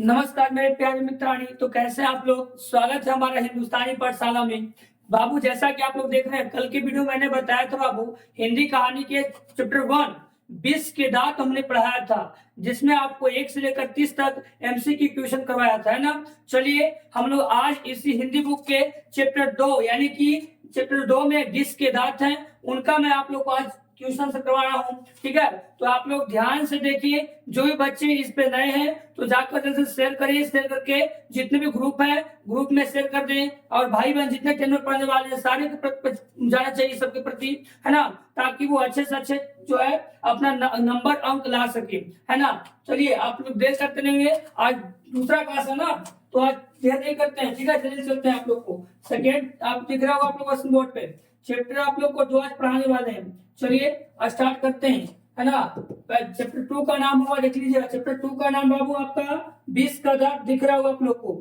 नमस्कार मेरे प्यारे मित्राणी। तो कैसे आप लोग? स्वागत है हमारा हिंदुस्तानी पाठशाला में। बाबू, जैसा कि आप लोग देख रहे हैं, कल की वीडियो मैंने बताया था बाबू, हिंदी कहानी के चैप्टर 1 20 के दांत हमने पढ़ाया था, जिसमें आपको 1 से लेकर 30 तक एमसीक्यू क्वेश्चन करवाया था, है ना। चलिए हम लोग आज इसी हिंदी बुक के चैप्टर 2 यानी कि चैप्टर 2 में 20 के दांत हैं, उनका मैं आप लोग को आज ट्यूशन से करवा रहा हूँ। ठीक है, तो आप लोग ध्यान से देखिए। जो भी बच्चे इस पे नए हैं तो जाकर जल्दी से शेयर करिए। शेयर करके जितने भी ग्रुप है ग्रुप में शेयर कर दें, और भाई बहन जितने चैनल पढ़ने वाले हैं सारे के प्रति जाना चाहिए, सबके प्रति, है ना, ताकि वो अच्छे से अच्छे जो है अपना नंबर अंक ला सके, है ना। चलिए आप लोग देख सकते नहीं है, आज दूसरा क्लास है ना, तो आज देर नहीं करते हैं। ठीक है, जल्दी चलते हैं। आप लोग को सेकेंड आप दिख रहा होगा आप लोग बोर्ड पे चैप्टर आप लोग को 2 आज पढ़ाने वाले हैं। चलिए स्टार्ट करते हैं, है ना। चैप्टर 2 का नाम होगा, देख लीजिएगा। चैप्टर 2 का नाम बाबू आपका 20 का दांत दिख रहा होगा आप लोग को।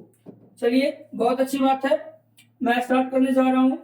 चलिए बहुत अच्छी बात है, मैं स्टार्ट करने जा रहा हूं।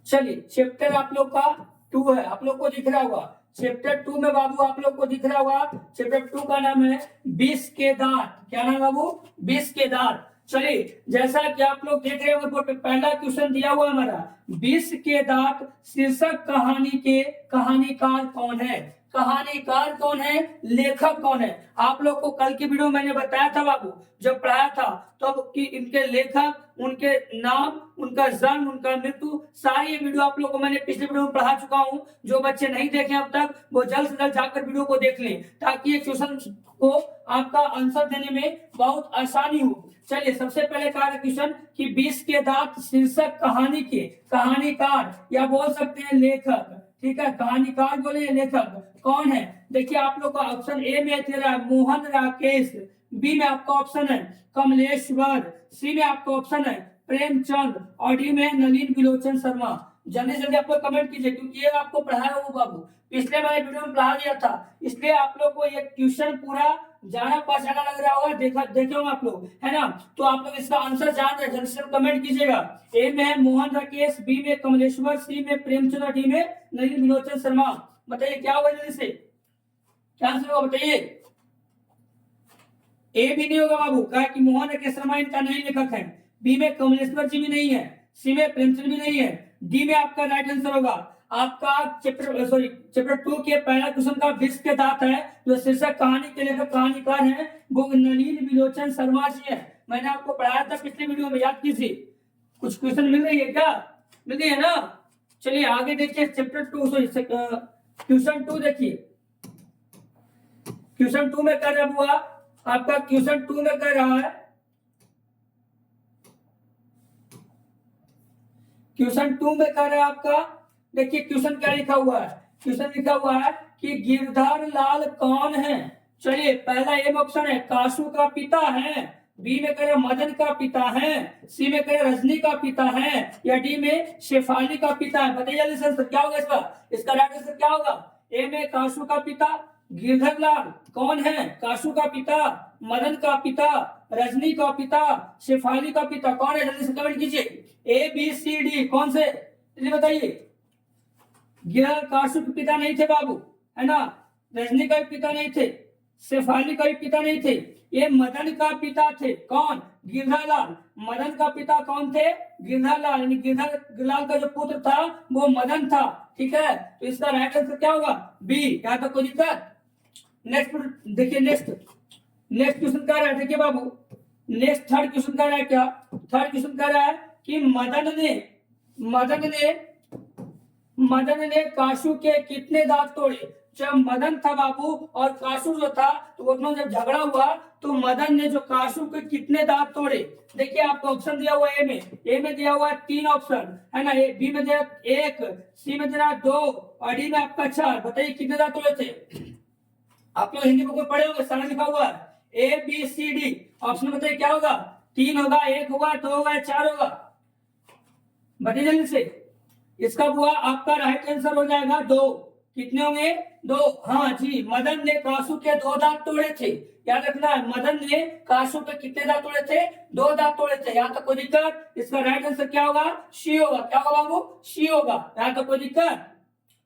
चलिए चैप्टर आप लोग का 2 है, आप लोग को दिख रहा होगा। चैप्टर 2 में बाबू आप लोग को दिख रहा होगा, चैप्टर 2 का नाम है 20 के दांत। क्या नाम बाबू? 20 के दांत। चलिए जैसा कि आप लोग देख रहे हो, पहला क्वेश्चन दिया हुआ हमारा, 20 के दांत शीर्षक कहानी के कहानीकार कौन है? कहानीकार कौन है, लेखक कौन है? आप लोग को कल की वीडियो मैंने बताया था बाबू, जब पढ़ाया था तब तो कि इनके लेखक, उनके नाम, उनका जन्म, उनका मृत्यु, सारी वीडियो आप लोग को मैंने पिछले वीडियो में पढ़ा चुका हूं। जो बच्चे नहीं देखे अब तक वो जल्द से जल्द जाकर वीडियो को देख लें, ताकि ये क्वेश्चन को आपका आंसर देने में बहुत आसानी हो। चलिए सबसे पहले कहा क्वेश्चन कि 20 के दांत शीर्षक कहानी के कहानीकार, या बोल सकते हैं लेखक। ठीक है, कहानीकार बोले लेखक कौन है? देखिए आप लोग का ऑप्शन ए में तेरा मोहन राकेश, बी में आपका ऑप्शन है कमलेश्वर, सी में आपका ऑप्शन है प्रेमचंद, और डी में नलिन विलोचन शर्मा। जल्दी जल्दी आप लोग कमेंट कीजिए, क्योंकि ये आपको पढ़ाया हो बाबू, पिछले मैंने वीडियो में पढ़ा दिया था, इसलिए आप लोग को ये ट्यूशन पूरा जाना पहचाना लग रहा होगा। देखे होंगे आप लोग, है ना। तो आप लोग इसका आंसर जान रहे, जल्दी से कमेंट कीजिएगा। ए में है मोहन राकेश, बी में कमलेश्वर, सी में प्रेमचंद, और डी में नलिन विलोचन शर्मा। बताइए क्या होगा, जल्दी से क्या आंसर होगा बताइए। ए भी नहीं होगा बाबू, कहा कि मोहन राकेश शर्मा इनका नहीं लेखक है, बी में कमलेश्वर जी भी नहीं है, सी में प्रेमचंद भी नहीं है, डी में आपका राइट आंसर होगा आपका चैप्टर 2 के पहला क्वेश्चन का 20 के दांत है, जो शीर्षक कहानी के लेखक कहानीकार हैं वो नलिन विलोचन शर्मा जी है। मैंने आपको पढ़ाया था पिछले वीडियो में, याद कीजिए। कुछ क्वेश्चन मिल रही है क्या? मिल रही है ना। चलिए आगे देखिए, चैप्टर 2 क्वेश्चन 2 देखिए। क्वेश्चन 2 में क्या रहा हुआ आपका, क्वेश्चन 2 में कह रहा है, क्वेश्चन 2 में कह रहा है आपका, देखिए क्वेश्चन क्या लिखा हुआ है। क्वेश्चन लिखा हुआ है कि गिरधर लाल कौन है? चलिए पहला ए ऑप्शन है कासू का पिता है, बी में कह रहे मदन का पिता है, सी में कह रहे रजनी का पिता है, या डी में शेफाली का पिता है। बताइए जल्दी सर क्या होगा इसका राइट आंसर क्या होगा? ए में कासू का पिता, गिरधर लाल कौन है? कासू का पिता, मदन का पिता, रजनी का पिता, शेफाली का पिता, कौन है? जल्दी से कमेंट कीजिए। ए बी सी डी कौन से, जल्दी बताइए। गिरधर कासू के पिता नहीं थे बाबू, है ना, रजनी का भी पिता नहीं थे, शेफाली का भी पिता नहीं थे, ये मदन का पिता थे। कौन? गिरधर लाल। मदन का पिता कौन थे? गिरधर लाल, यानी गिरधर लाल का जो पुत्र था वो मदन था। ठीक है, तो इसका राइट आंसर क्या होगा? बी। यहाँ तक कोई दिक्कत? नेक्स्ट देखिए, नेक्स्ट क्वेश्चन क्या रहा है, देखिए बाबू, नेक्स्ट थर्ड क्वेश्चन क्या रहा है, क्या थर्ड क्वेश्चन क्या रहा है कि मदन ने कासू के कितने दांत तोड़े? जब मदन था बाबू और कासू जो था, तो वो दोनों जब झगड़ा हुआ तो मदन ने जो कासू के कितने दांत तोड़े? देखिए आपको ऑप्शन दिया हुआ है, ए में दिया हुआ है 3 ऑप्शन, है ना, बी में दिया 1, सी में दिया 2, और डी में आपका 4। बताइए कितने दांत तोड़े थे? आप लोग हिंदी बुक में पढ़े होंगे, सारा लिखा हुआ है A B C D. Option बताइए क्या होगा? 3 होगा, 1 होगा, 2 होगा, 4 होगा? बताइए जल्दी से। इसका हुआ आपका राइट आंसर हो जाएगा 2। कितने होंगे? 2। हाँ जी, मदन ने कासू के 2 दांत तोड़े थे। याद रखना है, मदन ने कासू के कितने दांत तोड़े थे? 2 दांत तोड़े थे। यहाँ तक कोई दिक्कत? इसका राइट आंसर क्या होगा? सी होगा। क्या होगा बाबू? सी होगा। यहाँ तक कोई दिक्कत?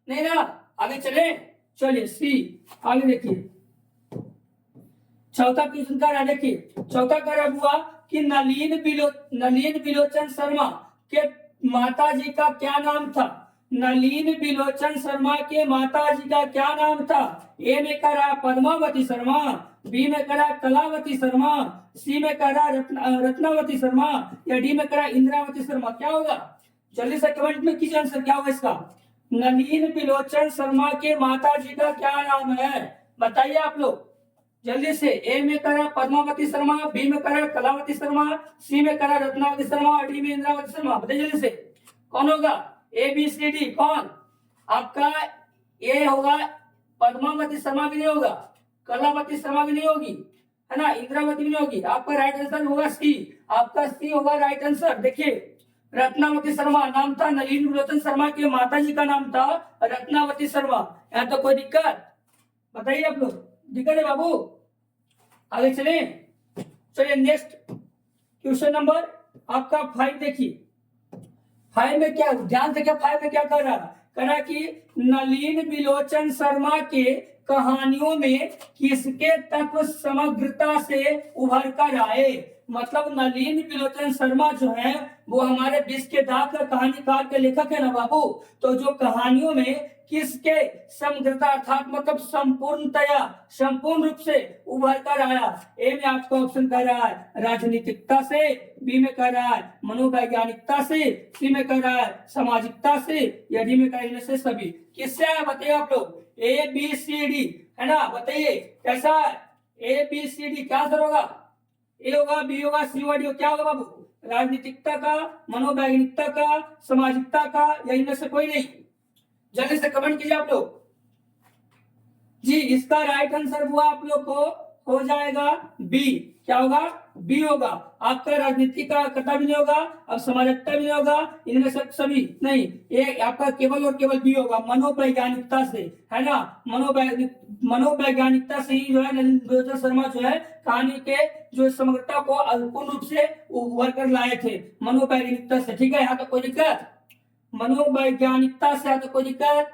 नहीं ना, आगे चले, चलिए सी, आगे देखिए चौथा क्वेश्चन का है, देखिए चौथा का हुआ कि नलीन बिलोचन शर्मा के माता जी का क्या नाम था। नलीन बिलोचन शर्मा के माता जी का क्या नाम था। ए में करा पद्मावती शर्मा, बी में करा कलावती शर्मा, सी में करा रत्नावती शर्मा, या डी में करा इंद्रावती शर्मा। क्या होगा, जल्दी से कमेंट में कीजिए आंसर क्या होगा इसका। नलीन बिलोचन शर्मा के माता जी का क्या नाम है, बताइए आप लोग जल्दी से। ए में करा पद्मावती शर्मा, बी में करा कलावती शर्मा, सी में करा रत्नावती शर्मा और डी में इंद्रावती शर्मा। बताइए जल्दी से कौन होगा, ए बी सी डी कौन आपका। ए होगा पद्मावती शर्मा भी नहीं होगा, कलावती शर्मा भी नहीं होगी, है ना, इंद्रावती भी नहीं होगी। आपका राइट आंसर होगा सी, आपका सी होगा राइट आंसर। देखिए रत्नावती शर्मा नाम था, नलीन बिलोचन शर्मा के माता जी का नाम था रत्नावती शर्मा। यहाँ तो कोई दिक्कत, बताइए आप लोग, दिक्कत है बाबू, आगे चले। चलिए नेक्स्ट क्वेश्चन नंबर आपका 5 देखिए। 5 में क्या, ध्यान से क्या 5 में क्या कर रहा है, करा कि नलीन बिलोचन शर्मा के कहानियों में किसके तत्व समग्रता से उभर कर आए। मतलब नलीन बिलोचन शर्मा जो है वो हमारे विश्व के दांत का कहानीकार के लेखक है ना बाबू। तो जो कहानियों में किसके समग्रता अर्थात मतलब संपूर्णतया संपूर्ण रूप से उभर कर आया। ए में आपको ऑप्शन कह रहा है राजनीतिकता से, बी में कह रहा है मनोवैज्ञानिकता से, सी में कह रहा है सामाजिकता से, या डी में कह रहा है से सभी। किससे आया बताइए आप लोग, ए बी सी डी, है ना, बताइए कैसा है। ए बी सी डी क्या आंसर होगा, ए होगा, बी होगा, सी होगा, डी होगा। क्या होगा बाबू, राजनीतिकता का, मनोवैज्ञानिकता का, सामाजिकता का, या इनमें से कोई नहीं। जल्दी से कमेंट कीजिए आप लोग जी। इसका राइट आंसर हुआ आप लोग को हो जाएगा बी। क्या होगा, बी होगा। आपका राजनीति का कथा भी नहीं होगा, अब समाजकता भी नहीं होगा, इनमें से सभी नहीं, ये आपका केवल और केवल बी होगा, मनोवैज्ञानिकता से, है ना। मनोवैज्ञानिकता से ही जो है नलिन बिलोचन शर्मा जो है कहानी के जो समग्रता को पूर्ण रूप से उभर कर लाए थे, मनोवैज्ञानिकता से। ठीक है, यहाँ तो कोई दिक्कत, मनोवैज्ञानिकता से तो कोई दिक्कत।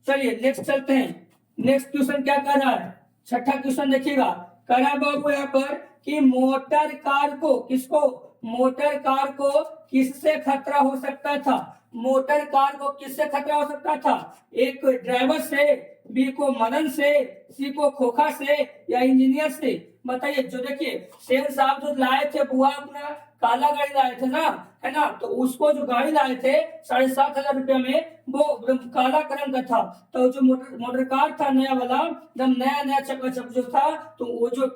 चलिए नेक्स्ट चलते हैं। नेक्स्ट क्वेश्चन क्या कर रहा है, छठा क्वेश्चन देखिएगा। करा बाबू यहाँ पर कि मोटर कार को, किसको, मोटर कार को किससे खतरा हो सकता था। मोटर कार को किससे खतरा हो सकता था, एक ड्राइवर से, बी को मदन से, सी को खोखा से, या इंजीनियर से। बताइए। जो देखिए शेर साहब जो लाए थे बुआ अपना काला गाड़ी लाए थे ना, है ना, तो उसको जो गाड़ी लाए थे 7,500 रुपया में, वो काला कलर का था। तो जो मोटर कार था नया वाला, जब नया नया चकाचक जो था, तो वो जो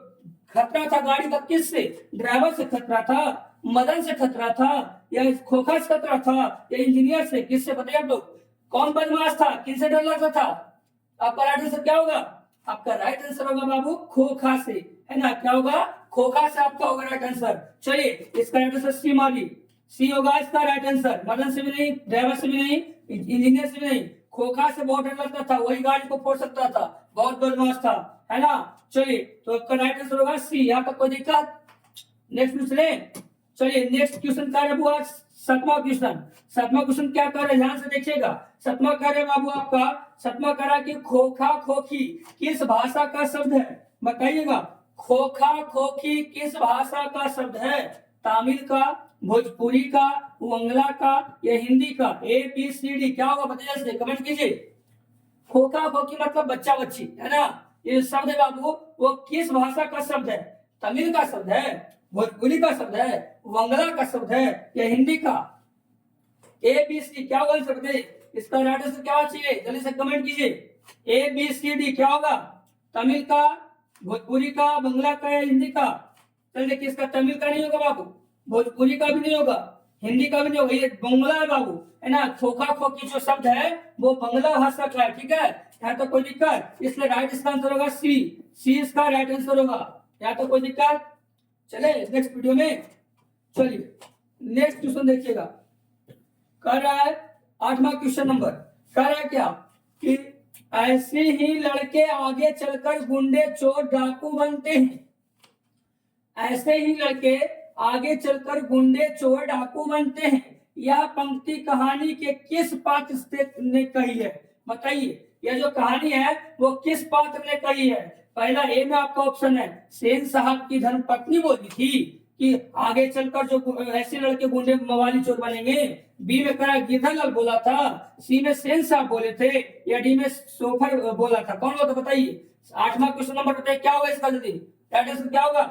खतरा था गाड़ी का किससे, ड्राइवर से खतरा था, मदन से खतरा था, या खोखा से खतरा था, या इंजीनियर से, किससे बताइए आप लोग। कौन बदमाश था, किससे डर लगता था। आपका राइट आंसर क्या होगा, आपका राइट आंसर होगा बाबू खोखा से, है ना। क्या होगा, खोखा से आपका होगा राइट आंसर। चलिए इसका राइट आंसर सी मारी, सी होगा इसका राइट आंसर। मदन से भी नहीं, ड्राइवर से भी नहीं, इंजीनियर से भी नहीं, खोखा से बहुत डर लगता था, वही गाड़ी को फोड़ सकता था, बहुत बदमाश था, है ना। चलिए तो आपका राइट आंसर होगा सी, यहाँ तक कोई दिक्कत। नेक्स्ट क्वेश्चन, चलिए नेक्स्ट क्वेश्चन क्या है बाबू, सातवां क्वेश्चन। सातवां क्वेश्चन क्या कर रहा है, ध्यान से देखिएगा। सातवां कर रहे बाबू आपका, सातवां करा कि खोखा खोखी किस भाषा का शब्द है, बताइएगा। खोखा खोखी किस भाषा का शब्द है, तमिल का, भोजपुरी का, बंगला का, या हिंदी का। ए बी सी डी क्या होगा बताइए, कमेंट कीजिए। खोखा खोखी मतलब बच्चा बच्ची, है ना। ये शब्द है बाबू, वो किस भाषा का शब्द है, तमिल का शब्द है, भोजपुरी का शब्द है, बंगला का शब्द है, या हिंदी का। ए बी सी क्या होगा शब्द, इसका राइट आंसर क्या चाहिए, जल्दी से कमेंट कीजिए। ए बी सी डी क्या होगा, तमिल का, भोजपुरी का, बंगला का, या हिंदी का। चल देखिए इसका तमिल का नहीं होगा बाबू, भोजपुरी का भी नहीं होगा, हिंदी का भी नहीं होगा, ये बंगला है बाबू, है ना। खोखा खोखी जो शब्द है वो बंगला भाषा का है, ठीक है, यहाँ तो कोई दिक्कत। इसलिए राइट इसका आंसर होगा सी, सी इसका राइट आंसर होगा, यहाँ तो कोई दिक्कत। चले नेक्स्ट वीडियो में। चलिए नेक्स्ट क्वेश्चन देखिएगा, कह रहा है 8वां क्वेश्चन नंबर। कह रहा है क्या कि ऐसे ही लड़के आगे चलकर गुंडे चोर डाकू बनते हैं। ऐसे ही लड़के आगे चलकर गुंडे चोर डाकू बनते हैं। यह पंक्ति कहानी के किस पात्र ने कही है, बताइए यह जो कहानी है वो किस पात्र ने कही है? पहला ए में आपका ऑप्शन है सेन साहब की धर्मपत्नी बोली थी कि आगे चलकर जो ऐसे लड़के गुंडे मवाली चोर बनेंगे। बी में करा गिरधरलाल बोला था। सी में सेन साहब बोले थे। या डी में सोफर बोला था? कौन बोला था बताइए। 8वां क्वेश्चन नंबर बताइए क्या होगा इसका जल्दी। क्या होगा?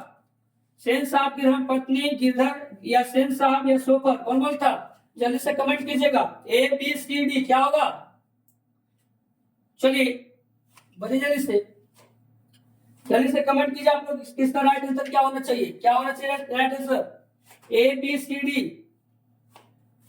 सेन साहब की धर्मपत्नी गिरधर या सेन साहब या सोफर कौन बोलता? जल्दी से कमेंट कीजिएगा। ए बी सी डी क्या होगा? चलिए बताइए जल्दी से कमेंट कीजिए आप लोग किसका राइट आंसर क्या होना चाहिए। क्या होना चाहिए right answer? A B C D.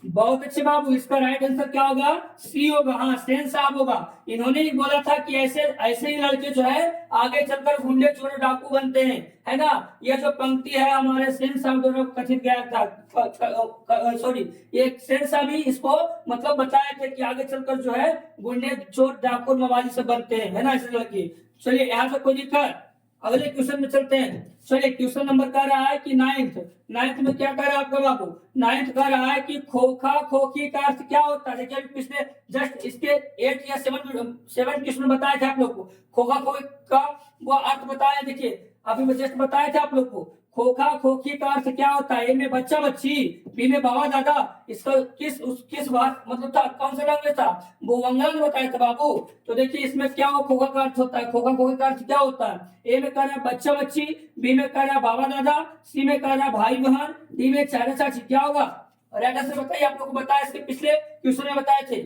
बहुत अच्छे बाबू, इसका राइट आंसर क्या होगा? सी होगा। हाँ सेन साहब होगा। इन्होंने ही बोला था कि ऐसे ऐसे ही लड़के जो है आगे चलकर गुंडे चोर डाकू बनते हैं, है ना। यह जो पंक्ति है हमारे सेन साहब द्वारा कथित गया था। सॉरी, ये सेन साहब ही इसको मतलब बताए थे कि आगे चलकर जो है गुंडे चोर डाकू मवाली से बनते हैं, है ना ऐसे लड़के। चलिए यहाँ तक कोई दिक्कत? अगले क्वेश्चन में चलते हैं। चलिए क्वेश्चन नंबर कह रहा है कि नाइन्थ में क्या कह रहा है आपका बाबू? नाइन्थ कह रहा है कि खोखा खोखी का अर्थ क्या होता है? देखिए अभी पिछले जस्ट इसके 8 या 7 क्वेश्चन बताए थे आप लोग को। खोखा खोखी का वो अर्थ बताया। देखिए अभी मैं जस्ट बताए थे आप लोग को। खोखा खोखी का अर्थ क्या होता है? ए में बच्चा बच्ची, बी में बाबा दादा। इसका किस बात मतलब था? कौन सा रंग में था? वो मंगल में बताया था बाबू। तो देखिए इसमें क्या हो खोखा का अर्थ होता है। खोखा खोखी का अर्थ क्या होता है? ए में कह रहा है बच्चा बच्ची, बी में कह रहा है बाबा दादा, सी में कह रहा है भाई बहन, डी में चाचा चाची। क्या होगा? राइट आंसर बताइए। आप लोग को बताया इसके पिछले क्वेश्चन में बताए थे।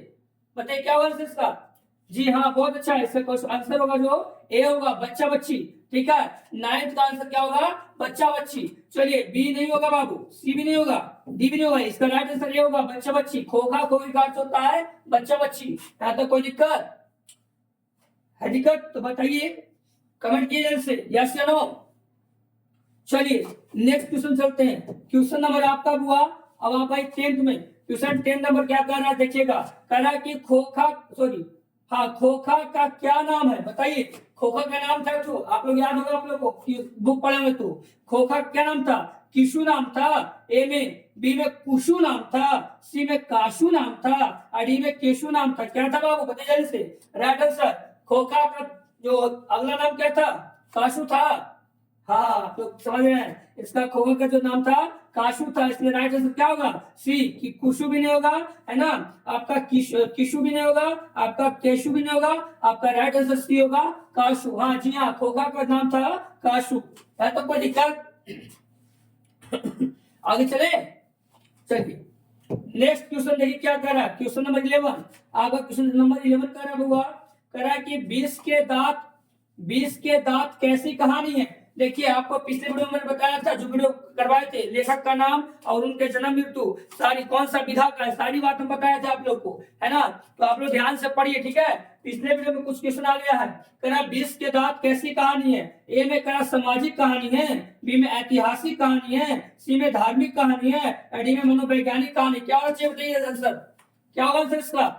बताइए क्या होगा इसका? जी हाँ बहुत अच्छा है। इसका आंसर होगा जो ए होगा बच्चा बच्ची। ठीक है, नाइन्थ का आंसर क्या होगा? बच्चा बच्ची। चलिए बी नहीं होगा बाबू, सी भी नहीं होगा, डी भी नहीं होगा। इसका राइट आंसर ये होगा बच्चा बच्ची। खोखा खोखी का अर्थ होता है बच्चा बच्ची। यहाँ तक कोई दिक्कत है? दिक्कत तो बताइए, कमेंट कीजिए से यस या नो। चलिए नेक्स्ट क्वेश्चन चलते हैं। क्वेश्चन नंबर आपका हुआ अब आप भाई 10th में। क्वेश्चन 10 नंबर क्या कर रहा है देखिएगा। कह रहा है कि खोखा सॉरी हाँ खोखा का क्या नाम है? बताइए खोखा का नाम था जो आप लोग याद होगा, आप लोग को बुक पढ़े हुए तो खोखा क्या नाम था? किशु नाम था। ए में, बी में कुशु नाम था, सी में काशु नाम था और डी में केशु नाम था। क्या था बाबू बताइए जल्दी से। राइट आंसर खोखा का जो अगला नाम क्या था? काशु था। हाँ तो समझ रहे हैं, इसका खोखा का जो नाम था काशु था। इसलिए राइट आंसर क्या होगा? सी कि कुशु भी नहीं होगा, है ना। आपका किशु भी नहीं होगा, आपका केशु भी नहीं होगा। आपका राइट आंसर सी होगा काशु। हाँ जी हाँ, खोखा का नाम था काशु। है तो कोई दिक्कत? आगे चले। चलिए नेक्स्ट क्वेश्चन देखिए क्या कर रहा है। क्वेश्चन नंबर 11 आपका क्वेश्चन नंबर 11 कर रहा हुआ कह रहा है कि 20 के दांत कैसी कहानी है? देखिए आपको पिछले वीडियो में बताया था, जो वीडियो करवाए थे, लेखक का नाम और उनके जन्म मृत्यु सारी कौन सा विधा का है, सारी बात हम बताया था आप लोग को, है ना। तो आप लोग ध्यान से पढ़िए, ठीक है। पिछले वीडियो में कुछ क्वेश्चन आ गया है। करा 20 के दांत कैसी कहानी है? ए में करा सामाजिक कहानी है, बी में ऐतिहासिक कहानी है, सी में धार्मिक कहानी है, डी में मनोवैज्ञानिक कहानी। क्या होना चाहिए बताइए आंसर। क्या होगा आंसर इसका?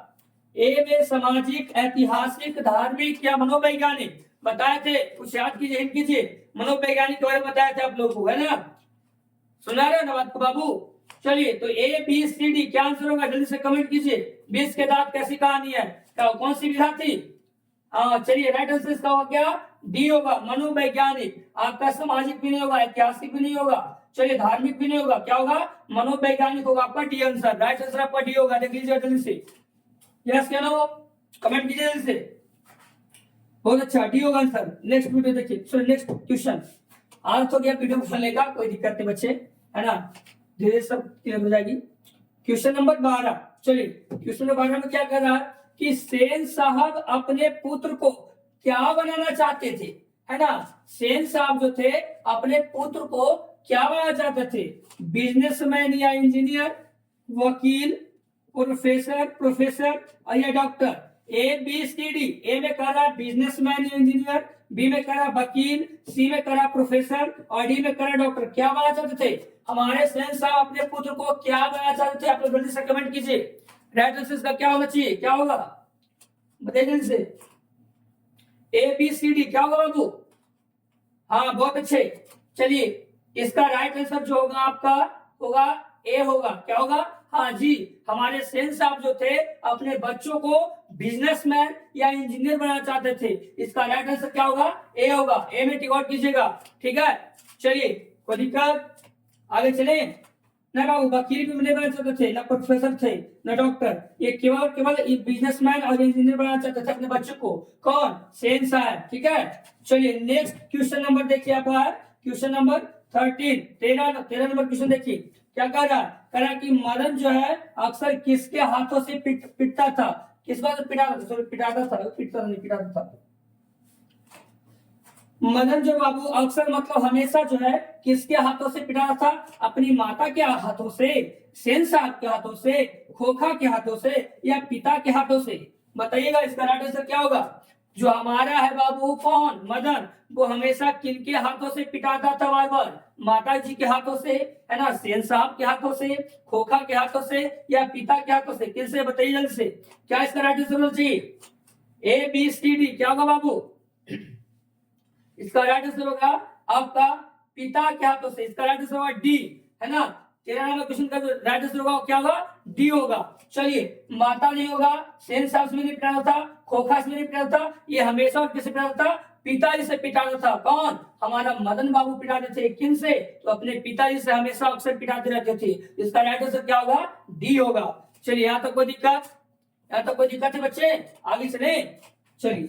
ए में सामाजिक, ऐतिहासिक, धार्मिक या मनोवैज्ञानिक बताए थे। कुछ याद कीजिए, हिंट कीजिए। मनोवैज्ञानिक के बारे में बताया था आप लोगों को, है ना। सुना रहे ना बात को बाबू। चलिए तो ए बी सी डी क्या आंसर होगा जल्दी से कमेंट कीजिए। 20 के दांत कैसी कहानी है? कौन सी विधा थी? हाँ चलिए राइट आंसर इसका होगा क्या? डी होगा मनोवैज्ञानिक। आपका सामाजिक भी नहीं होगा, ऐतिहासिक भी नहीं होगा, चलिए धार्मिक भी नहीं होगा। क्या होगा? मनोवैज्ञानिक होगा आपका डी आंसर। राइट आंसर आपका डी होगा। देख लीजिए जल्दी से, यस क्या नो कमेंट कीजिए जल्दी से। बहुत अच्छा, डी होगा आंसर। नेक्स्ट वीडियो देखिए। सो नेक्स्ट क्वेश्चन आज तो गया वीडियो खोलने का, कोई दिक्कत नहीं बच्चे, है ना। धीरे सब क्लियर हो जाएगी। क्वेश्चन नंबर 12 चलिए क्वेश्चन नंबर 12 में क्या कर रहा है कि सेन साहब अपने पुत्र को क्या बनाना चाहते थे, है ना। सेन साहब जो थे अपने पुत्र को क्या बनाना चाहते थे? बिजनेसमैन या इंजीनियर, वकील, प्रोफेसर और या doctor. A B C D. A में कह रहा है बिजनेसमैन या इंजीनियर, बी में कह रहा वकील, सी में कह रहा प्रोफेसर और डी में कह रहा डॉक्टर। क्या बनाना चाहते थे हमारे सेन साहब अपने पुत्र को? क्या बनाना चाहते थे? आप लोग जल्दी से कमेंट कीजिए। राइट आंसर का क्या होना चाहिए? क्या होगा बताइए जल्दी से। ए बी सी डी क्या होगा बाबू? हाँ बहुत अच्छे। चलिए इसका राइट आंसर जो होगा आपका होगा ए होगा। क्या होगा? हाँ जी, हमारे सेन साहब जो थे अपने बच्चों को बिजनेसमैन या इंजीनियर बनाना चाहते थे। इसका राइट आंसर क्या होगा? ए होगा। ए में टिक आउट कीजिएगा। ठीक है, चलिए कोई दिक्कत, आगे चले। ना बाबू वकील भी नहीं बनना चाहते थे, ना प्रोफेसर थे, ना डॉक्टर, ये केवल केवल बिजनेसमैन और इंजीनियर बनाना चाहते थे अपने बच्चों को। कौन? सेन साहब। ठीक है, चलिए नेक्स्ट क्वेश्चन नंबर देखिए आप, क्वेश्चन नंबर 13, 13 नंबर क्वेश्चन देखिए क्या कह रहा है। कह रहा है कि मदन जो है अक्सर किसके हाथों से पिटता था? किस बात से पिटाता था। मदन जो बाबू अक्सर मतलब हमेशा जो है किसके हाथों से पिटाता था? अपनी माता के हाथों से, सेन साहब के हाथों से, खोखा के हाथों से, या पिता के हाथों से? बताइएगा इसका राइट आंसर क्या होगा। जो हमारा है बाबू कौन? मदन, वो हमेशा किनके हाथों से पिटाता था? बार बार माता जी के हाथों से, है ना, सेन साहब के हाथों से, खोखा के हाथों से, या पिता के हाथों से? किनसे? बताइए जल्द से, क्या इसका राइट आंसर होना चाहिए? ए बी सी डी, क्या होगा बाबू? इसका राइट आंसर होगा आपका पिता के हाथों से। इसका राइट आंसर होगा डी, है ना। 13 नंबर क्वेश्चन का जो राइट आंसर होगा क्या होगा? डी होगा। चलिए माता नहीं होगा, सेन साहब से नहीं पिटाता था, खोखा से नहीं पिटाता था, ये हमेशा और किससे पिटाता था? पिताजी से पिटाता था। कौन? हमारा मदन बाबू पिटाते थे। किन से? तो अपने पिताजी से हमेशा अक्सर पिटाते रहते थे। इसका राइट आंसर क्या होगा? डी होगा। चलिए यहाँ तक कोई दिक्कत? यहाँ तक कोई दिक्कत है बच्चे? आगे चले, चलिए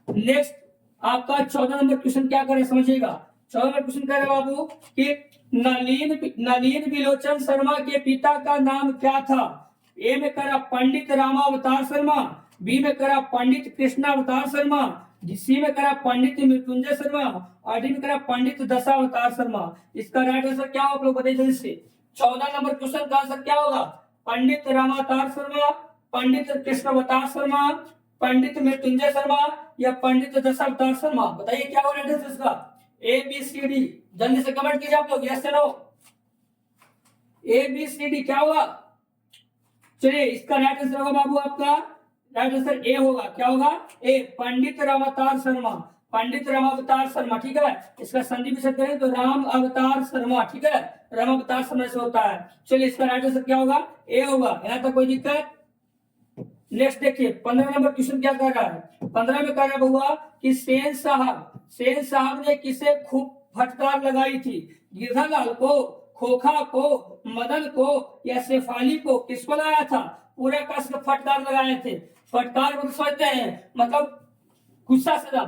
नेक्स्ट आपका 14 नंबर क्वेश्चन क्या करे समझिएगा। 14 नंबर क्वेश्चन कह रहे बाबू कि नलिन विलोचन शर्मा के पिता का नाम क्या था? ए में करा पंडित रामावतार शर्मा, बी में करा पंडित कृष्णावतार शर्मा, सी में करा पंडित मृत्युंजय शर्मा, और डी में करा पंडित दशावतार शर्मा। इसका राइट आंसर क्या होगा आप लोग बताइए जल्दी से। 14 नंबर क्वेश्चन का आंसर क्या होगा? पंडित रामावतार शर्मा, पंडित कृष्णावतार शर्मा, पंडित मृत्युंजय शर्मा, या पंडित दशावतार शर्मा? बताइए क्या होगा राइट आंसर इसका। ए बी सी डी, जल्दी से कमेंट कीजिए आप लोग, यस या no. A B C D क्या होगा? चलिए इसका राइट आंसर होगा बाबू आपका राइट आंसर ए होगा। क्या होगा? ए, पंडित रामावतार शर्मा, पंडित रामावतार शर्मा। ठीक है, इसका संधि विच्छेद करें तो राम अवतार शर्मा। ठीक है, राम अवतार शर्मा से होता है। चलिए इसका राइट आंसर क्या होगा? ए होगा। यहाँ तक कोई दिक्कत? नेक्स्ट देखिए 15 नंबर क्वेश्चन क्या कर रहा है। 15 में कह रहा हुआ कि सेन साहब ने किसे खूब फटकार लगाई थी? गिरधरलाल को, खोखा को, मदन को, या शेफाली को? किसको लगाया था? पूरा कस के फटकार लगाए थे। फटकार मतलब सोचते हैं मतलब गुस्सा से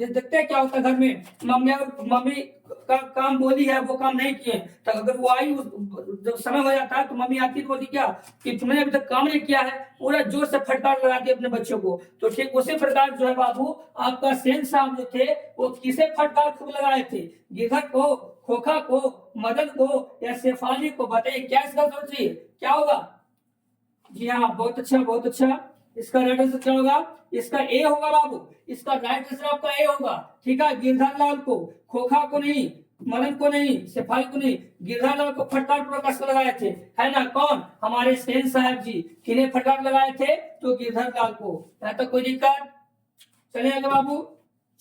देखते हैं क्या होता है घर में, मम्मी का काम बोली है वो काम नहीं किए, तो अगर वो आई जब समय हो जाता है तो मम्मी आती तो बोलती क्या कि तुमने अभी तक काम नहीं किया है, पूरा जोर से फटकार लगाती है अपने बच्चों को। तो ठीक उसी प्रकार जो है बाबू आपका सेन साहब जो थे वो किसे फटकार खूब लगाए थे? गिरधर को, खोखा को, मदन को, या शेफाली को? बताइए क्या इसका सोचिए क्या होगा। जी हाँ, बहुत अच्छा बहुत अच्छा। इसका राइट आंसर क्या होगा? इसका ए होगा बाबू। इसका राइट आंसर आपका ए होगा। ठीक है, गिरधरलाल को, खोखा को नहीं, मदन को नहीं, शेफाली को नहीं, गिरधरलाल को फटकार पूरा कस लगाए थे, है ना। कौन? हमारे सेन साहब जी। किन्हें फटकार लगाए थे? तो गिरधरलाल को। यहाँ तक कोई दिक्कत? चलिए आगे बाबू।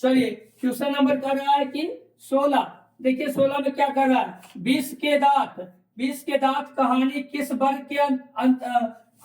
चलिए क्वेश्चन नंबर कर रहा है कि 16। देखिए 16 में क्या कर रहा है। 20 के दांत कहानी किस वर्ग के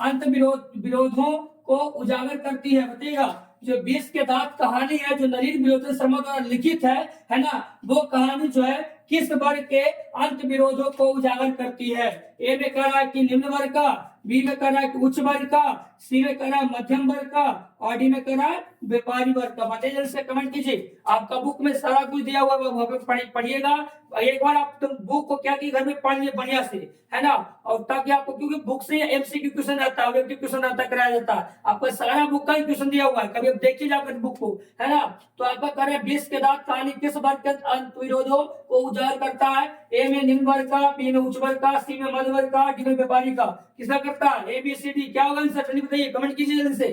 अंत विरोधों को उजागर करती है? बताइएगा। जो 20 के दांत कहानी है जो नलिन विलोचन शर्मा द्वारा लिखित है ना, वो कहानी जो है किस वर्ग के अंत विरोधों को उजागर करती है? ए में कह रहा है कि निम्न वर्ग का, बी में कह रहा है कि उच्च वर्ग का, सी में कह रहा है मध्यम वर्ग का, और डी में कह रहा है व्यापारी वर्ग का। बताइए जल्दी से कमेंट कीजिए। आपका बुक में सारा कुछ दिया हुआ है, वहां पे पढ़िएगा एक बार। आप तुम बुक को क्या की घर में पढ़ लिए बढ़िया से, है ना, और ताकि आपको, क्योंकि बुक से एमसीक्यू क्वेश्चन रहता है, ऑब्जेक्टिव क्वेश्चन रहता है, कराया जाता है। आपको सारा बुक का ही क्वेश्चन दिया हुआ है, कभी आप देखिए जाकर बुक को, है ना। तो आपका कह रहे हैं 20 के दांत कहानी किस वर्ग के अंत विरोधों को उजागर करता है? ए में निम्न वर्ग का, बी में उच्च वर्ग का, सी में मध्य वर्ग का, डी में व्यापारी का। किसका करता है? A B C D. क्या होगा आंसर जल्दी बताइए, कमेंट कीजिए जल्दी से।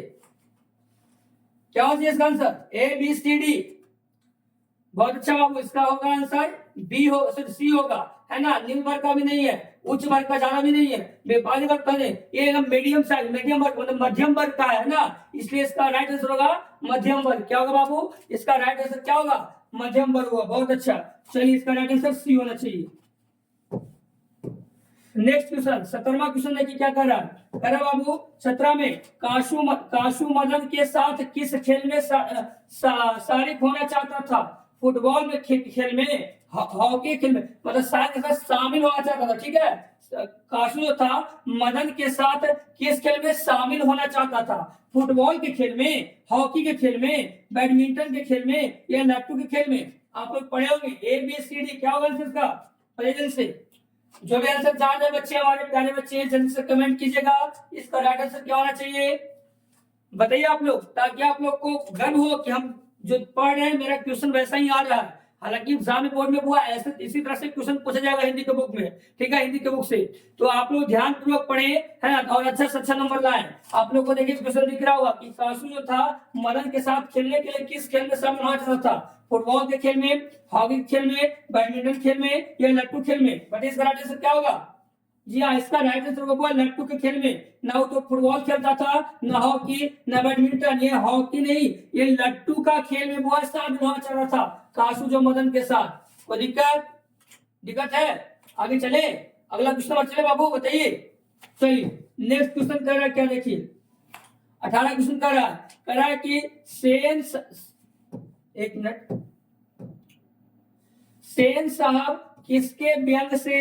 क्या हो जाए इसका answer? A B C D. बहुत अच्छा बाबू, इसका होगा आंसर बी हो, सी होगा, है ना। निम्न वर्ग का भी नहीं है, उच्च वर्ग का ज्यादा भी नहीं है, व्यापारी वर्ग का नहीं, ये मीडियम साइज, मीडियम वर्ग मतलब मध्यम वर्ग का है ना, इसलिए इसका राइट आंसर होगा मध्यम वर्ग। क्या होगा बाबू? इसका राइट आंसर क्या होगा? मध्यम वर्ग होगा। बहुत अच्छा। चलिए इसका राइट आंसर सी होना चाहिए। नेक्स्ट क्वेश्चन 17वां क्वेश्चन देखिए क्या कर रहा है। कह रहा बाबू 17 में काशू मदन के साथ किस खेल में शारिक होना चाहता था। फुटबॉल में खेल में, हॉकी खेल में, मतलब शायद के साथ शामिल होना चाहता था। ठीक है, काशू जो था मदन के साथ किस खेल में शामिल होना चाहता था। फुटबॉल के खेल में, हॉकी के खेल में, बैडमिंटन के खेल में या लट्टू के खेल में। आप लोग पढ़े होंगे ABCD क्या होगा आंसर इसका प्रेजेंट से। जो भी आंसर जान रहे बच्चे, हमारे प्यारे बच्चे, जल्दी से कमेंट कीजिएगा इसका राइट आंसर क्या होना चाहिए बताइए आप लोग, ताकि आप लोग को गर्व हो कि हम जो पढ़ रहे हैं मेरा क्वेश्चन वैसा ही आ रहा है। हालांकि एग्जाम बोर्ड में हुआ ऐसे इसी तरह से क्वेश्चन पूछा जाएगा हिंदी के बुक में। ठीक है, हिंदी के बुक से तो आप लोग ध्यान पूर्वक पढ़े है ना, और अच्छा से अच्छा नंबर लाए। आप लोग को देखिए क्वेश्चन दिख रहा होगा कि काशू जो था मदन के साथ खेलने के लिए किस खेल में शामिल होना चाहता था। फुटबॉल के खेल में, हॉकी के खेल में, बैडमिंटन खेल में या लट्टू खेल में। बट इसका राइट आंसर क्या होगा। जी हाँ, इसका राइट आंसर होगा लट्टू के खेल में। ना तो फुटबॉल खेलता था, ना हॉकी, ना बैडमिंटन। ये हॉकी नहीं, ये लट्टू का खेल में बहुत शामिल होना चाह रहा था काशू जो मदन के साथ। कोई दिक्कत है। आगे चले, अगला क्वेश्चन चले बाबू बताइए। चलिए नेक्स्ट क्वेश्चन कर रहा है क्या देखिए 18 क्वेश्चन कर रहा है कि सेन साहब किसके व्यंग से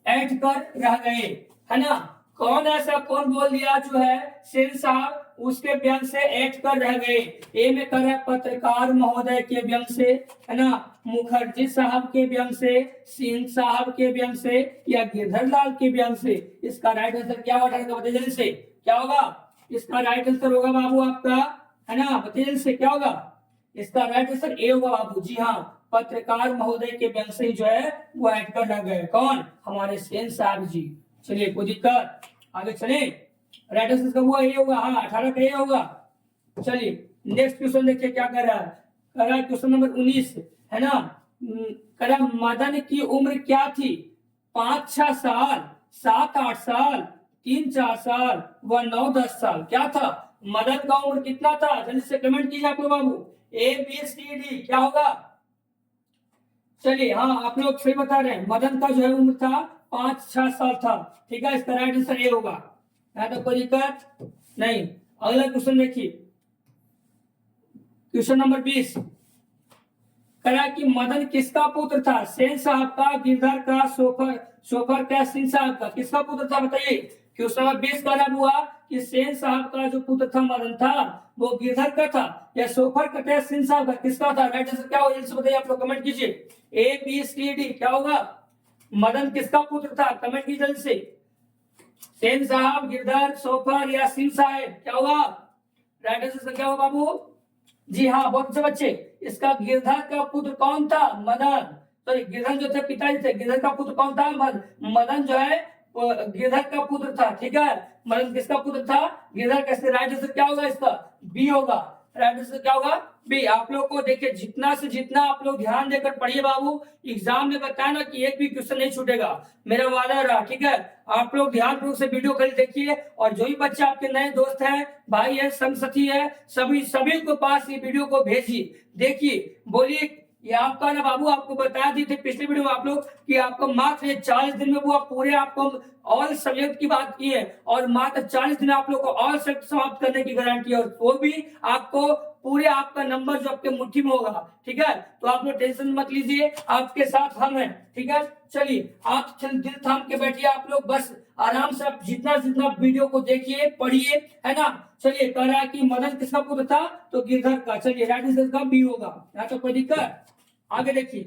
ऐठ कर रह गए, है ना। कौन ऐसा कौन बोल दिया जो है सेन साहब उसके व्यंग से ऐठ कर रह गए। ए में कर है पत्रकार महोदय के व्यंग से, है ना, मुखर्जी साहब के व्यंग से, सिंह साहब के व्यंग से या गिरधर लाल के व्यंग से। इसका राइट आंसर क्या होगा बताइए से क्या होगा। इसका राइट आंसर होगा बाबू आपका, है ना, बताइए से क्या होगा। इसका राइट आंसर ए होगा बाबू। जी हाँ, पत्रकार महोदय के व्यंग से जो है वो ऐड कर रह गए। कौन, हमारे सेन साहब जी। चलिए कोई दिक्कत, आगे चले। राइट आंसर का वो ये होगा, हाँ 18 का ये होगा। चलिए नेक्स्ट क्वेश्चन देखिए क्या कर रहा है। कर रहा है क्वेश्चन नंबर 19, है ना। कर रहा मदन की उम्र क्या थी। 5-6 साल, 7-8 साल, 3-4 साल व 9-10 साल। क्या था मदन का उम्र कितना था, जल्दी से कमेंट कीजिए आप लोग बाबू। ABCD क्या होगा। चलिए हाँ, आप लोग सही बता रहे हैं, मदन का जो है उम्र था 5-6 साल था। ठीक है, इसका राइट आंसर ये होगा। तो कोई दिक्कत नहीं। अगला क्वेश्चन देखिए क्वेश्चन नंबर 20। कहा कि मदन किसका पुत्र था। सेन साहब का, गिरधर का, सोफर का, सिंह साहब का। किसका पुत्र था बताइए। क्वेश्चन नंबर 20 का नाम हुआ कि सेन साहब का जो पुत्र था मदन था वो गिरधर का था या सोफर का था, सिंह साहब का, किसका था। राइट आंसर क्या होगा जल्दी बताइए आप लोग, कमेंट कीजिए। ABCD क्या होगा। मदन किसका पुत्र था, कमेंट कीजिए जल्दी से। सेन साहब, गिरधर, सोफर या सिंह साहब, क्या होगा। राइट आंसर क्या होगा बाबू। जी हाँ, बहुत अच्छे बच्चे। इसका गिरधर का पुत्र कौन था, मदन। सॉरी, गिरधर जो थे पिताजी थे, गिरधर का पुत्र कौन था, मदन जो है गिरधर का पुत्र था। ठीक है, मदन किसका पुत्र था, गिरधर का। राइट आंसर क्या होगा इसका, बी होगा। राइट आंसर क्या होगा, बी। आप लोग को देखिए जितना से जितना आप लोग ध्यान देकर पढ़िए बाबू, एग्जाम में बताया ना कि एक भी क्वेश्चन नहीं छूटेगा, मेरा वादा रहा। ठीक है, आप लोग ध्यान पूर्वक से वीडियो कल देखिए, और जो भी बच्चे आपके नए दोस्त हैं, भाई है, संग साथी है, सभी को पास ये वीडियो को भेजिए। देखिए बोलिए ये आपका ना बाबू, आपको बता दी थी पिछले वीडियो में आप लोग कि आपको मात्र 40 दिन में वो आप पूरे आपको ऑल सब्जेक्ट की बात की है, और मात्र 40 दिन आप लोग को ऑल सब्जेक्ट समाप्त करने की गारंटी है, और वो भी आपको पूरे आपका नंबर जो आपके मुट्ठी में होगा। ठीक है, तो आप लोग टेंशन मत लीजिए, आपके साथ हम हैं। ठीक है, चलिए आप दिल थाम के बैठिए, आप लोग बस आराम से आप जितना जितना वीडियो को देखिए पढ़िए, है ना। चलिए कह रहा है कि मदन किसका पुत्र था, तो गिरधर का। चलिए राइट आंसर का बी होगा, यहाँ तो कोई दिक्कत। आगे देखिए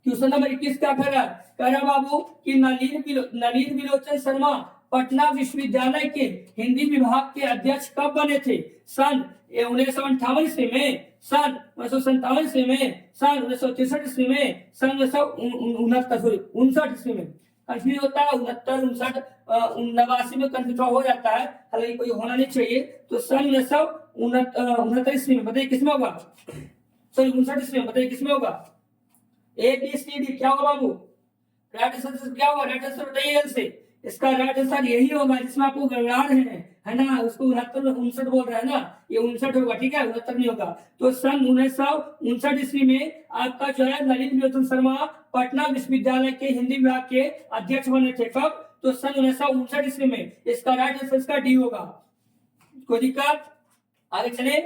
क्वेश्चन नंबर 21 क्या कह रहा है। कह रहा बाबू कि नलिन विलोचन शर्मा पटना विश्वविद्यालय के हिंदी विभाग के अध्यक्ष कब बने थे। सन 1958 ईस्वी में, सन 1957 ईस्वी में, सन 1963 ईस्वी में, सन 1959 ईस्वी में। कंफ्यूज होता है 69, 89 में कंफ्यूज हो जाता है, हालांकि कोई होना नहीं चाहिए। तो सन 1969 ईस्वी में बताइए किसमें होगा। सॉरी 59 ईस्वी में बताइए किसमें होगा। ABCD क्या होगा बाबू। राइट आंसर क्या होगा, राइट आंसर बताइए जल्द से। इसका राइट आंसर यही होगा जिसमें आपको गड़बड़ा रहे हैं, है ना, उसको 69 में 59 बोल रहा है ना, ये 59 होगा, ठीक है, 69 नहीं होगा। तो सन 1959 ईस्वी में आपका जो है नलिन विलोचन शर्मा पटना विश्वविद्यालय के हिंदी विभाग के अध्यक्ष बने थे। कब? तो सन 1959 ईस्वी में। इसका राइट आंसर इसका डी होगा। कोई दिक्कत? आगे चले।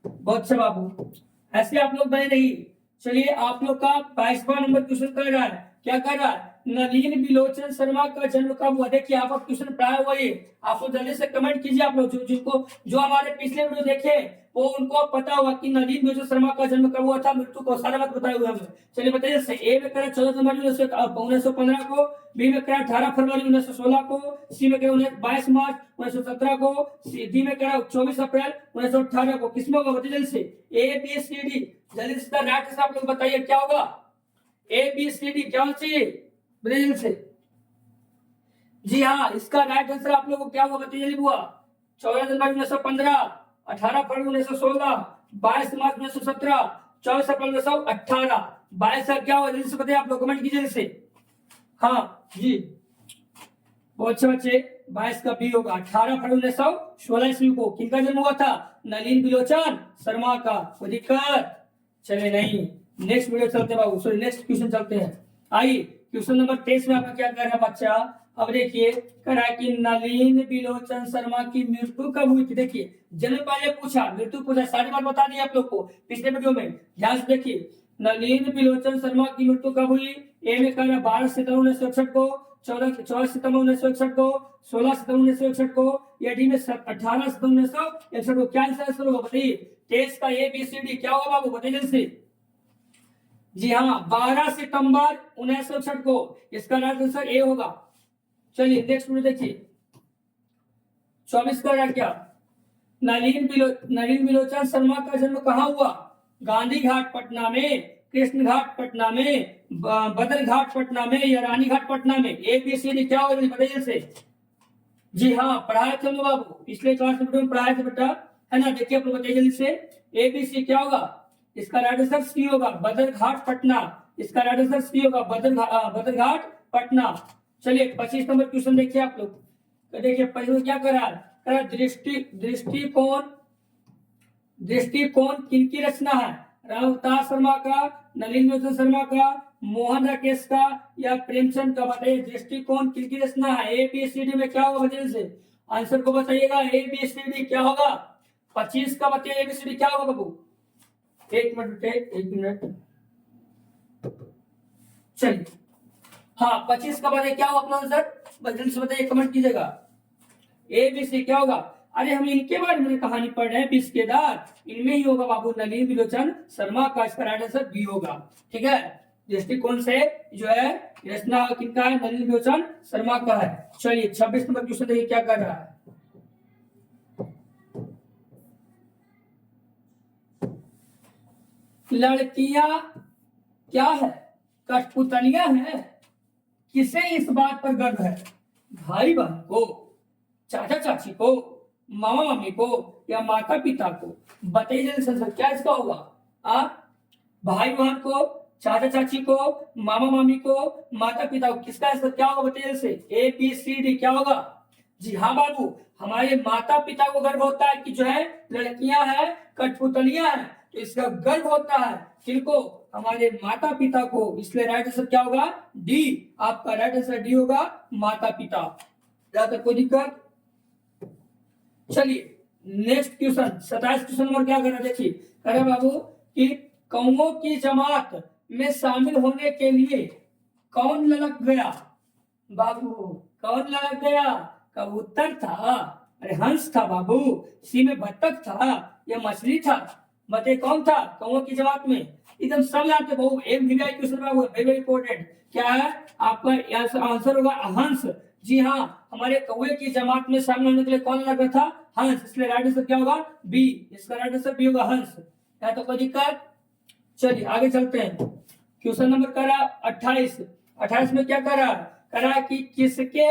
बहुत अच्छा बाबू, ऐसे आप लोग बने रही। चलिए आप लोग का 22वां नंबर क्वेश्चन कर रहा है। क्या कर रहा है? नलिन विलोचन शर्मा का जन्म कब हुआ? देखिए आपका क्वेश्चन प्राय हुआ ये, आपको जल्दी से कमेंट कीजिए। आप लोग जिनको जो हमारे पिछले वीडियो देखे वो उनको पता होगा कि नलिन विलोचन शर्मा का जन्म कब हुआ था, मृत्यु को सारा बात बताए हुए हमें। चलिए बताइए। ए में करा 14 जनवरी 1915 को, बी में करा 18 फरवरी 1916 को, सी में करा 22 मार्च 1917 को, डी में करा 24 अप्रैल 1918 को। किसमें होगा बताइए जल्दी से। ए बी सी डी, जल्दी से राइट से आप लोग बताइए क्या होगा। ए बी सी डी क्या होना चाहिए बताइए जल्दी से। जी हाँ, इसका राइट आंसर आप लोगों को क्या होगा बताइए जल्दी बुआ। 14 जनवरी 1915, 18 फरवरी 1916, 22 मार्च 1917, 24 अप्रैल 1918। 22 का क्या होगा जल्दी से बताइए आप लोग, कमेंट कीजिए जल्दी से। हाँ जी, बहुत अच्छे बच्चे। 22 का बी होगा। 18 फरवरी 1916 ईस्वी को किनका जन्म हुआ था? नलिन विलोचन शर्मा का। कोई दिक्कत? चले नहीं, नेक्स्ट वीडियो चलते हैं बाबू, सॉरी नेक्स्ट क्वेश्चन चलते हैं। आइए क्वेश्चन नंबर 23 में आपका क्या कर रहा है बच्चा। अब देखिए करा कि नलिन विलोचन शर्मा की मृत्यु कब हुई थी। देखिए जन्म पहले पूछा, मृत्यु पूछा, सारी बात बता दी आप लोग को पिछले वीडियो में। ध्यान से देखिए, नलिन विलोचन शर्मा की मृत्यु कब हुई। ए में कह रहा 12 सितंबर 1961 को, 14 सितंबर 1961 को, 16 सितंबर 1961 को, या डी में 18 सितंबर 1961 को। क्या आंसर होगा बताइए। टेस्ट का ए बी सी डी क्या होगा बाबू बताइए जल्दी से। जी हाँ, 12 सितंबर 1961 को। इसका राइट आंसर ए होगा। चलिए नेक्स्ट वीडियो देखिए। 24 का राइट क्या? नलिन विलोचन शर्मा का जन्म कहाँ हुआ? गांधी घाट पटना में, कृष्ण घाट पटना में, बदर घाट पटना में, या रानी घाट पटना में। ए बी सी डी क्या होगा बताइए से। जी हाँ, पढ़ाए थे हम लोग बाबू, पिछले क्लास में पढ़ाए थे बेटा, है ना। देखिए आप लोग बताइए जल्दी से। ए बी सी क्या होगा? इसका राइट आंसर सी होगा, बदर घाट पटना। इसका राइट आंसर सी होगा, बदर घाट पटना। चलिए 25 नंबर क्वेश्चन देखिए आप लोग। तो देखिए पहले क्या करा दृष्टिकोण किनकी रचना है? राम अवतार शर्मा का, नलिन विलोचन शर्मा का, मोहन राकेश का, या प्रेमचंद का। बताइए दृष्टिकोण किनकी रचना है। ए बी सी डी में क्या होगा बताइए से, आंसर को बताइएगा। ए बी सी डी क्या होगा? 25 का बताइए ए बी सी डी क्या होगा बाबू। एक मिनट। चलिए हाँ, 25 का बताइए क्या होगा अपना आंसर, जल्दी से बताइए, कमेंट कीजिएगा। ए बी सी क्या होगा? अरे हम इनके बारे में कहानी पढ़ रहे हैं, बिस्केदार, इनमें ही होगा बाबू नलिन विलोचन शर्मा का। इसका राइट आंसर बी होगा। ठीक है, दृष्टिकोण से जो है रचना किनका है? नलिन विलोचन शर्मा का है। चलिए 26 नंबर क्वेश्चन देखिए क्या कर रहा है। लड़कियां क्या है? कठपुतलियां हैं। किसे इस बात पर गर्व है? भाई बहन को, चाचा चाची को, मामा मामी को, या माता पिता को। बताइए जल्दी से क्या इसका होगा। भाई बहन को, चाचा चाची को, मामा मामी को, माता पिता को। किसका आंसर क्या होगा बताइए जल्दी से। ए बी सी डी क्या होगा? जी हाँ बाबू, हमारे माता पिता को गर्व होता है कि जो है लड़कियां हैं, कठपुतलियां हैं, तो इसका गर्व होता है किनको? हमारे माता पिता को। इसलिए राइट आंसर क्या होगा? डी। आपका राइट आंसर डी होगा, माता पिता। ज्यादा कोई दिक्कत? चलिए नेक्स्ट क्वेश्चन 27 क्वेश्चन नंबर क्या कर रहा है देखिए। कह रहा बाबू कि कौओं की जमात में शामिल होने के लिए कौन ललक गया? बाबू कौन ललक गया? कबूतर था, अरे हंस था बाबू, सी में बत्तख था, या मछली था। बताइए कौन था कौओं की जमात में? एकदम सब जानते बहु MVI क्वेश्चन बाबू, वेरी इंपॉर्टेंट। क्या है आपका आंसर होगा? हंस। जी हाँ, हमारे कौवे की जमात में शामिल होने के लिए कौन लगा था? हंस। इसलिए राइट आंसर क्या होगा? बी। इसका राइट आंसर बी होगा, हंस। क्या तो कोई दिक्कत? चलिए आगे चलते हैं। क्वेश्चन नंबर करा 28 में क्या करा? करा कि किसके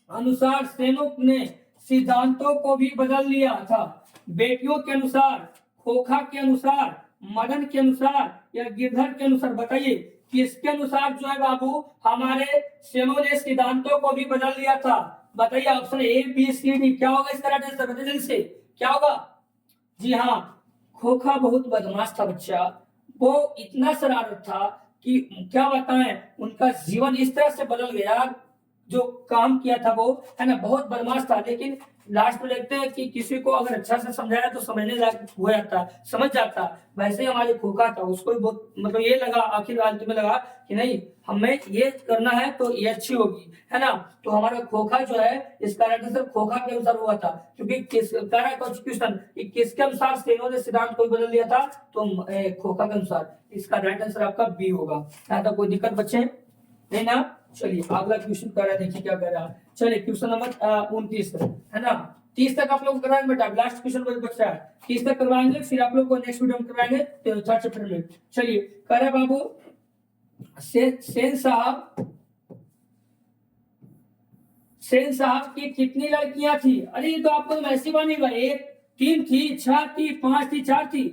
अनुसार सेनों ने सिद्धांतों को भी बदल लिया था? बेटियों के अनुसार, खोखा के अनुसार, मदन के अनुसार, या गिरधर के अनुसार। बताइए किसके अनुसार जो है बाबू हमारे सेनो ने सिद्धांतों को भी बदल दिया था? बताइए option A B C D, क्या होगा इसका राइट आंसर? बताइए जल्दी से, क्या होगा? जी हाँ, खोखा बहुत बदमाश था बच्चा, वो इतना शरारत था कि क्या बताएं, उनका जीवन इस तरह से बदल गया, जो काम किया था वो, है ना, बहुत बदमाश था। लेकिन लास्ट में देखते हैं कि किसी को अगर अच्छा से समझाया तो समझने लायक हो जाता, समझ जाता। वैसे ही हमारे खोखा था, उसको भी बहुत मतलब ये लगा, आखिर अंत में लगा कि नहीं हमें ये करना है तो ये अच्छी होगी, है ना। तो हमारा खोखा जो है इसका राइट आंसर खोखा के अनुसार हुआ था, क्योंकि किस क्वेश्चन किसके अनुसार सेनो ने सिद्धांत को बदल दिया था? तो खोखा के अनुसार। इसका राइट आंसर आपका बी होगा। यहाँ तक कोई दिक्कत बच्चे नहीं ना? चलिए अगला क्वेश्चन कर रहा है, देखिए क्या कर रहा है। चलिए क्वेश्चन नंबर 29 है ना, 30 तक आप लोग करवाएंगे बेटा, लास्ट क्वेश्चन बच रहा है, 30 तक करवाएंगे, फिर आप लोग को नेक्स्ट वीडियो में करवाएंगे थर्ड चैप्टर में। चलिए कह रहे बाबू सेन साहब की कितनी लड़कियां थी? अरे ये तो आपको तो ऐसी बनेगा, एक 3 थी, 6 थी, 5 थी, 4 थी,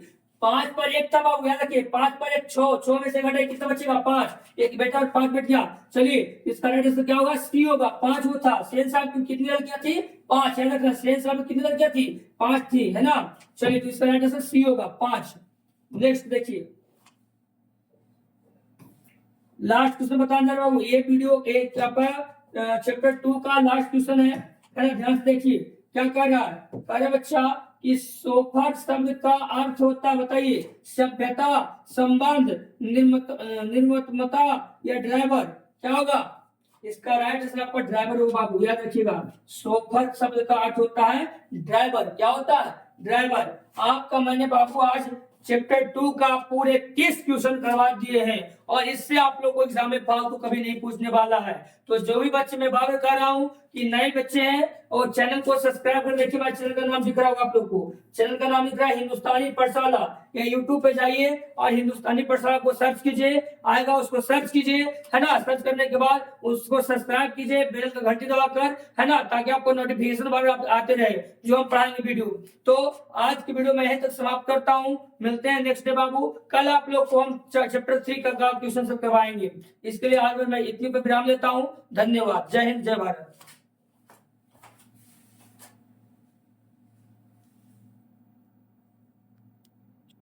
5 पर 1 था बाबू, याद रखिए 5 पर 1 6 में से घटे कितना बचेगा? 5, एक बेटा और 5 बेटियां। चलिए इसका राइट आंसर क्या होगा? सी होगा, 5 वो था। सेन साहब की कितनी लड़कियां थी? 5, याद रखना, सेन साहब की कितनी लड़कियां थी? 5 थी, है ना। चलिए तो इसका राइट आंसर सी होगा, 5। नेक्स्ट देखिए लास्ट क्वेश्चन बताने जा रहा हूँ, ये वीडियो एक आपका चैप्टर 2 का लास्ट क्वेश्चन है ना, ध्यान से देखिए क्या कर रहा है। कह रहा बच्चा कि सोफर शब्द का अर्थ होता है, बताइए, सभ्यता, संबंध, निर्मतमता या ड्राइवर, क्या होगा? इसका राइट आंसर आपका ड्राइवर होगा बाबू, याद रखिएगा। सोफर शब्द का अर्थ होता है ड्राइवर, क्या होता है? ड्राइवर। आपका मैंने बाबू आज चैप्टर 2 का पूरे 30 क्वेश्चन करवा दिए हैं, और इससे आप लोग को एग्जाम में फालतू कभी नहीं पूछने वाला है। तो जो भी बच्चे, मैं बार कर रहा हूँ कि नए बच्चे हैं और चैनल को सब्सक्राइब कर देखिए, भाई चैनल का नाम दिख रहा होगा आप लोग को, चैनल का नाम दिख रहा है हिंदुस्तानी पाठशाला। या यूट्यूब पे जाइए और हिंदुस्तानी पाठशाला को सर्च कीजिए, आएगा, उसको सर्च कीजिए, है ना। सर्च करने के बाद उसको सब्सक्राइब कीजिए, बेल का घंटी दबाकर, है ना, ताकि आपको नोटिफिकेशन बार आते रहे जो हम पढ़ाएंगे वीडियो। तो आज की वीडियो में यहीं तक समाप्त करता हूँ, मिलते हैं नेक्स्ट डे बाबू। कल आप लोग को हम चैप्टर 3 का क्वेश्चन सब करवाएंगे। इसके लिए आज मैं इतनी पे विराम लेता हूँ। धन्यवाद। जय हिंद, जय भारत।